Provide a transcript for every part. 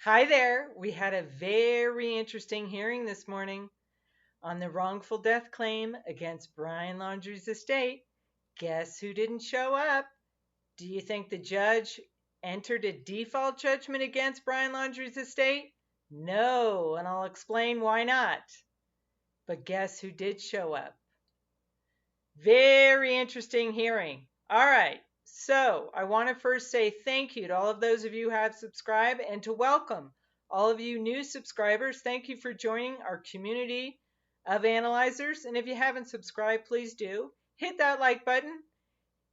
Hi there. We had a very interesting hearing this morning on the wrongful death claim against Brian Laundrie's estate. Guess who didn't show up? Do you think the judge entered a default judgment against Brian Laundrie's estate? No, and I'll explain why not. But guess who did show up? Very interesting hearing. All right. So I want to first say thank you to all of those of you who have subscribed and to welcome all of you new subscribers. Thank you for joining our community of analyzers. And if you haven't subscribed, please do. Hit that like button,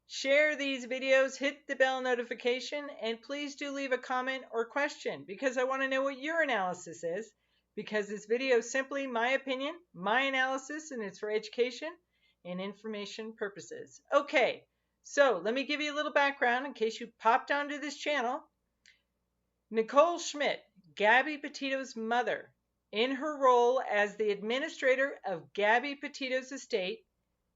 share these videos, hit the bell notification, and please do leave a comment or question because I want to know what your analysis is, because this video is simply my opinion, my analysis, and it's for education and information purposes. Okay, so let me give you a little background in case you popped onto this channel. Nichole Schmidt, Gabby Petito's mother, in her role as the administrator of Gabby Petito's estate,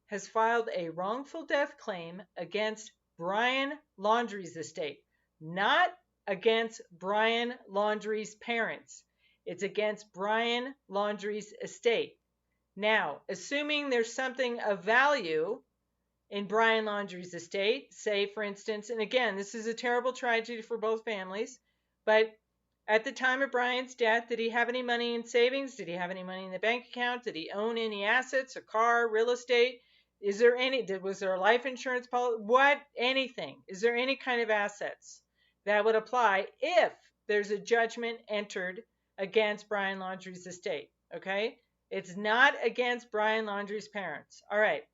has filed a wrongful death claim against Brian Laundrie's estate, not against Brian Laundrie's parents. It's against Brian Laundrie's estate. Now, assuming there's something of value in Brian Laundrie's estate, say for instance, and again, this is a terrible tragedy for both families, but at the time of Brian's death, did he have any money in savings? Did he have any money in the bank account? Did he own any assets, a car, real estate? Was there a life insurance policy? Anything? Is there any kind of assets that would apply if there's a judgment entered against Brian Laundrie's estate? Okay? It's not against Brian Laundrie's parents. All right.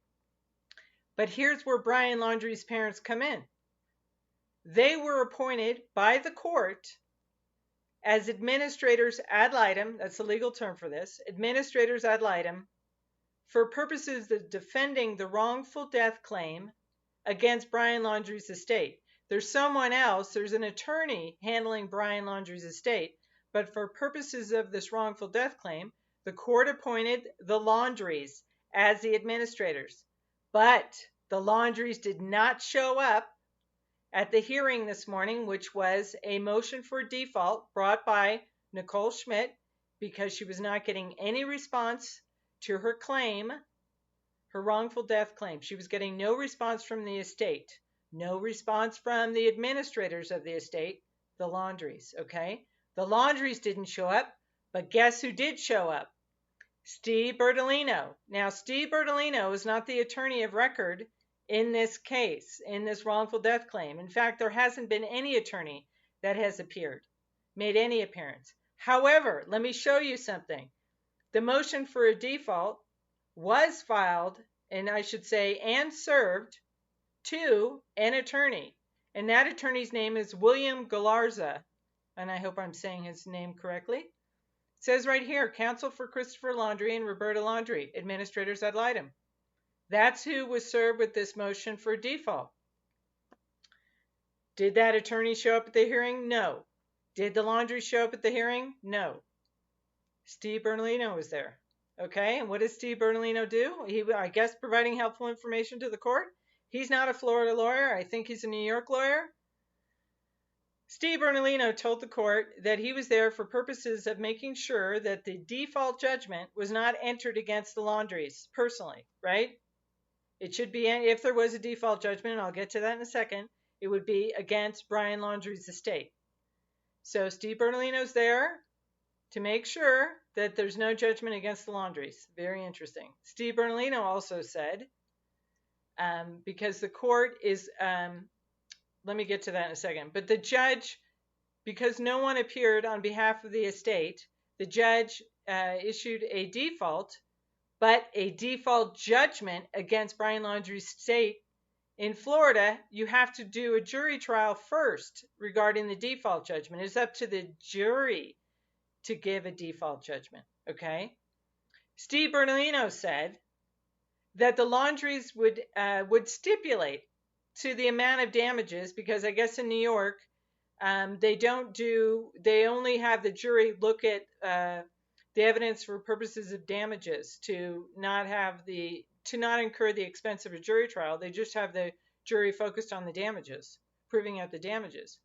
But here's where Brian Laundrie's parents come in. They were appointed by the court as administrators ad litem, that's the legal term for this, administrators ad litem, for purposes of defending the wrongful death claim against Brian Laundrie's estate. There's someone else, there's an attorney handling Brian Laundrie's estate, but for purposes of this wrongful death claim, the court appointed the Laundries as the administrators. But the Laundries did not show up at the hearing this morning, which was a motion for default brought by Nichole Schmidt because she was not getting any response to her claim, her wrongful death claim. She was getting no response from the estate, no response from the administrators of the estate, the Laundries, okay? The Laundries didn't show up, but guess who did show up? Steve Bertolino. Now, Steve Bertolino is not the attorney of record in this case, in this wrongful death claim. In fact, there hasn't been any attorney that has appeared, made any appearance. However, let me show you something. The motion for a default was filed, and I should say, and served to an attorney. And that attorney's name is William Galarza. And I hope I'm saying his name correctly. It says right here, counsel for Christopher Laundrie and Roberta Laundrie, administrators ad litem. That's who was served with this motion for default. Did that attorney show up at the hearing? No. Did the Laundrie show up at the hearing? No. Steve Bertolino was there. Okay, and what does Steve Bertolino do? I guess providing helpful information to the court. He's not a Florida lawyer. I think he's a New York lawyer. Steve Bertolino told the court that he was there for purposes of making sure that the default judgment was not entered against the Laundries personally, right? It should be, if there was a default judgment, and I'll get to that in a second, it would be against Brian Laundrie's estate. So Steve Bertolino's there to make sure that there's no judgment against the Laundries. Very interesting. Steve Bertolino also said, because the court is, let me get to that in a second, but the judge, because no one appeared on behalf of the estate, the judge issued a default, but a default judgment against Brian Laundrie's estate. In Florida, you have to do a jury trial first regarding the default judgment. It's up to the jury to give a default judgment, okay? Steve Bertolino said that the Laundries would stipulate to the amount of damages, because I guess in New York, they only have the jury look at the evidence for purposes of damages to not incur the expense of a jury trial. They just have the jury focused on the damages, proving out the damages.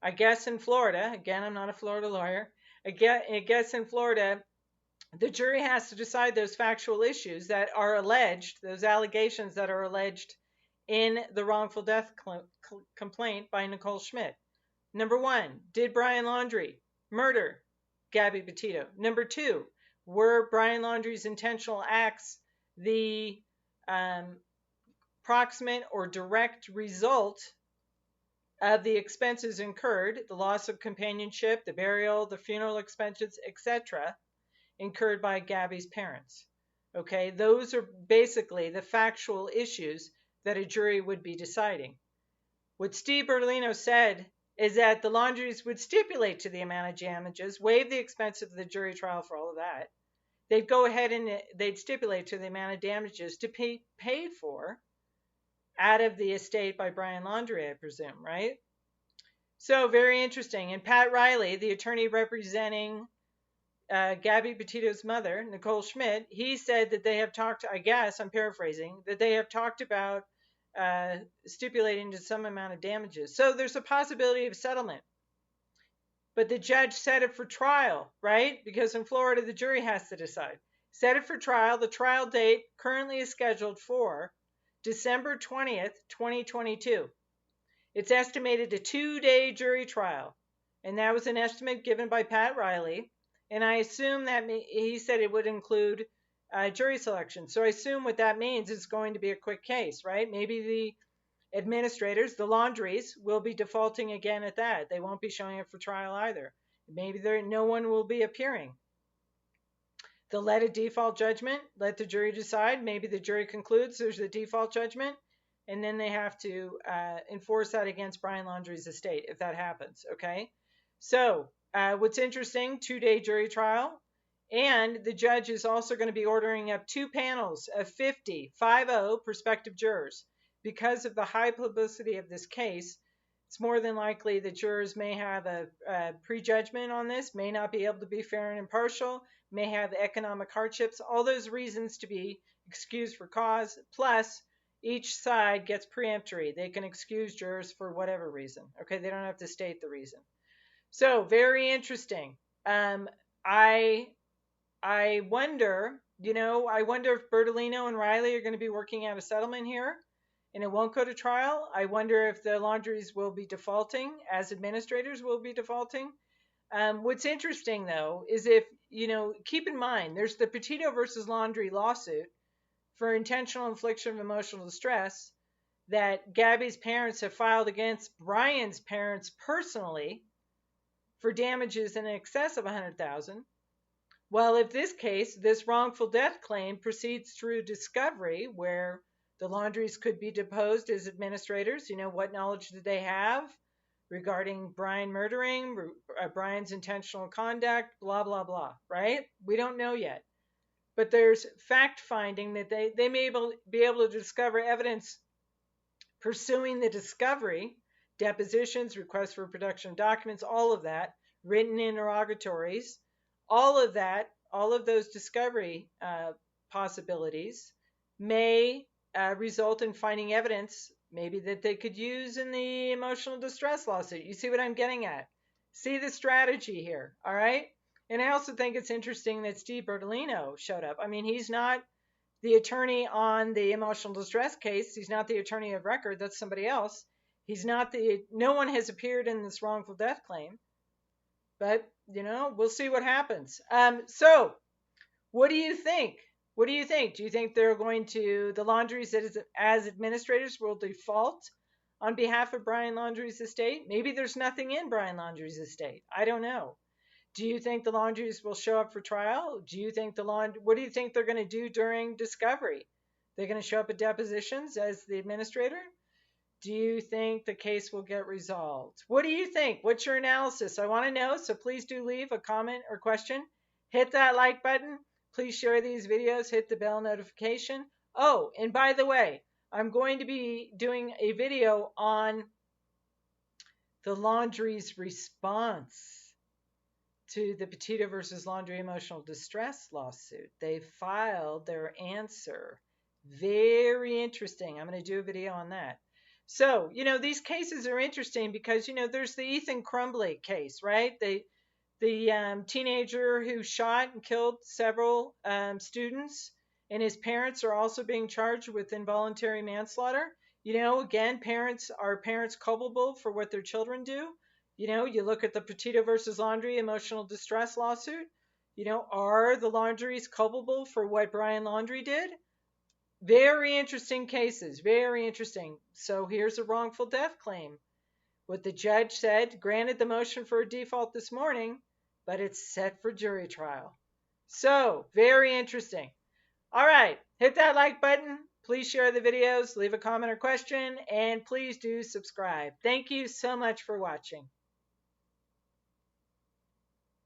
I guess in Florida, again, I'm not a Florida lawyer. I guess in Florida, the jury has to decide those factual issues that are alleged, those allegations that are alleged in the wrongful death complaint by Nichole Schmidt. Number one, did Brian Laundrie murder Gabby Petito? Number two, were Brian Laundrie's intentional acts the proximate or direct result of the expenses incurred, the loss of companionship, the burial, the funeral expenses, etc., incurred by Gabby's parents? Okay, those are basically the factual issues that a jury would be deciding. What Steve Bertolino said is that the Laundries would stipulate to the amount of damages, waive the expense of the jury trial for all of that. They'd go ahead and they'd stipulate to the amount of damages to be paid for out of the estate by Brian Laundrie, I presume, right? So very interesting. And Pat Riley, the attorney representing Gabby Petito's mother, Nichole Schmidt, he said that they have talked, I guess, I'm paraphrasing, that they have talked about stipulating to some amount of damages. So there's a possibility of settlement. But the judge set it for trial, right? Because in Florida, the jury has to decide. Set it for trial. The trial date currently is scheduled for December 20th, 2022. It's estimated a 2-day jury trial. And that was an estimate given by Pat Riley. And I assume that he said it would include jury selection. So I assume what that means is going to be a quick case, right? Maybe the administrators, the Laundries, will be defaulting again at that. They won't be showing up for trial either. Maybe no one will be appearing. They'll let a default judgment, let the jury decide. Maybe the jury concludes there's a default judgment, and then they have to enforce that against Brian Laundrie's estate if that happens, okay? So what's interesting, 2-day jury trial, and the judge is also going to be ordering up 2 panels of 50 prospective jurors. Because of the high publicity of this case, it's more than likely that jurors may have a prejudgment on this, may not be able to be fair and impartial, may have economic hardships, all those reasons to be excused for cause, plus each side gets preemptory. They can excuse jurors for whatever reason. Okay, they don't have to state the reason. So very interesting. I wonder, I wonder if Bertolino and Riley are going to be working out a settlement here and it won't go to trial. I wonder if the Laundries will be defaulting, as administrators will be defaulting. What's interesting, though, is if, keep in mind, there's the Petito versus Laundrie lawsuit for intentional infliction of emotional distress that Gabby's parents have filed against Brian's parents personally for damages in excess of $100,000. Well, if this case, this wrongful death claim proceeds through discovery, where the Laundries could be deposed as administrators, what knowledge did they have regarding Brian murdering, Brian's intentional conduct, blah, blah, blah, right? We don't know yet. But there's fact finding that they may be able to discover evidence pursuing the discovery, depositions, requests for production of documents, all of that, written interrogatories, all of that, all of those discovery possibilities may result in finding evidence maybe that they could use in the emotional distress lawsuit. You see what I'm getting at? See the strategy here, all right? And I also think it's interesting that Steve Bertolino showed up. I mean, he's not the attorney on the emotional distress case. He's not the attorney of record. That's somebody else. No one has appeared in this wrongful death claim. But, we'll see what happens. So, what do you think? What do you think? Do you think the Laundries as administrators will default on behalf of Brian Laundrie's estate? Maybe there's nothing in Brian Laundrie's estate. I don't know. Do you think the Laundries will show up for trial? What do you think they're going to do during discovery? They're going to show up at depositions as the administrator? Do you think the case will get resolved? What do you think? What's your analysis? I want to know, so please do leave a comment or question. Hit that like button. Please share these videos. Hit the bell notification. Oh, and by the way, I'm going to be doing a video on the Laundries' response to the Petito versus Laundrie emotional distress lawsuit. They filed their answer. Very interesting. I'm going to do a video on that. So, these cases are interesting because, there's the Ethan Crumbley case, right? The teenager who shot and killed several students, and his parents are also being charged with involuntary manslaughter. Again, parents culpable for what their children do. You look at the Petito versus Laundrie emotional distress lawsuit. Are the Laundries culpable for what Brian Laundrie did? Very interesting cases, very interesting. So here's a wrongful death claim. What the judge said, granted the motion for a default this morning, but it's set for jury trial. So, very interesting. All right, hit that like button. Please share the videos, leave a comment or question, and please do subscribe. Thank you so much for watching.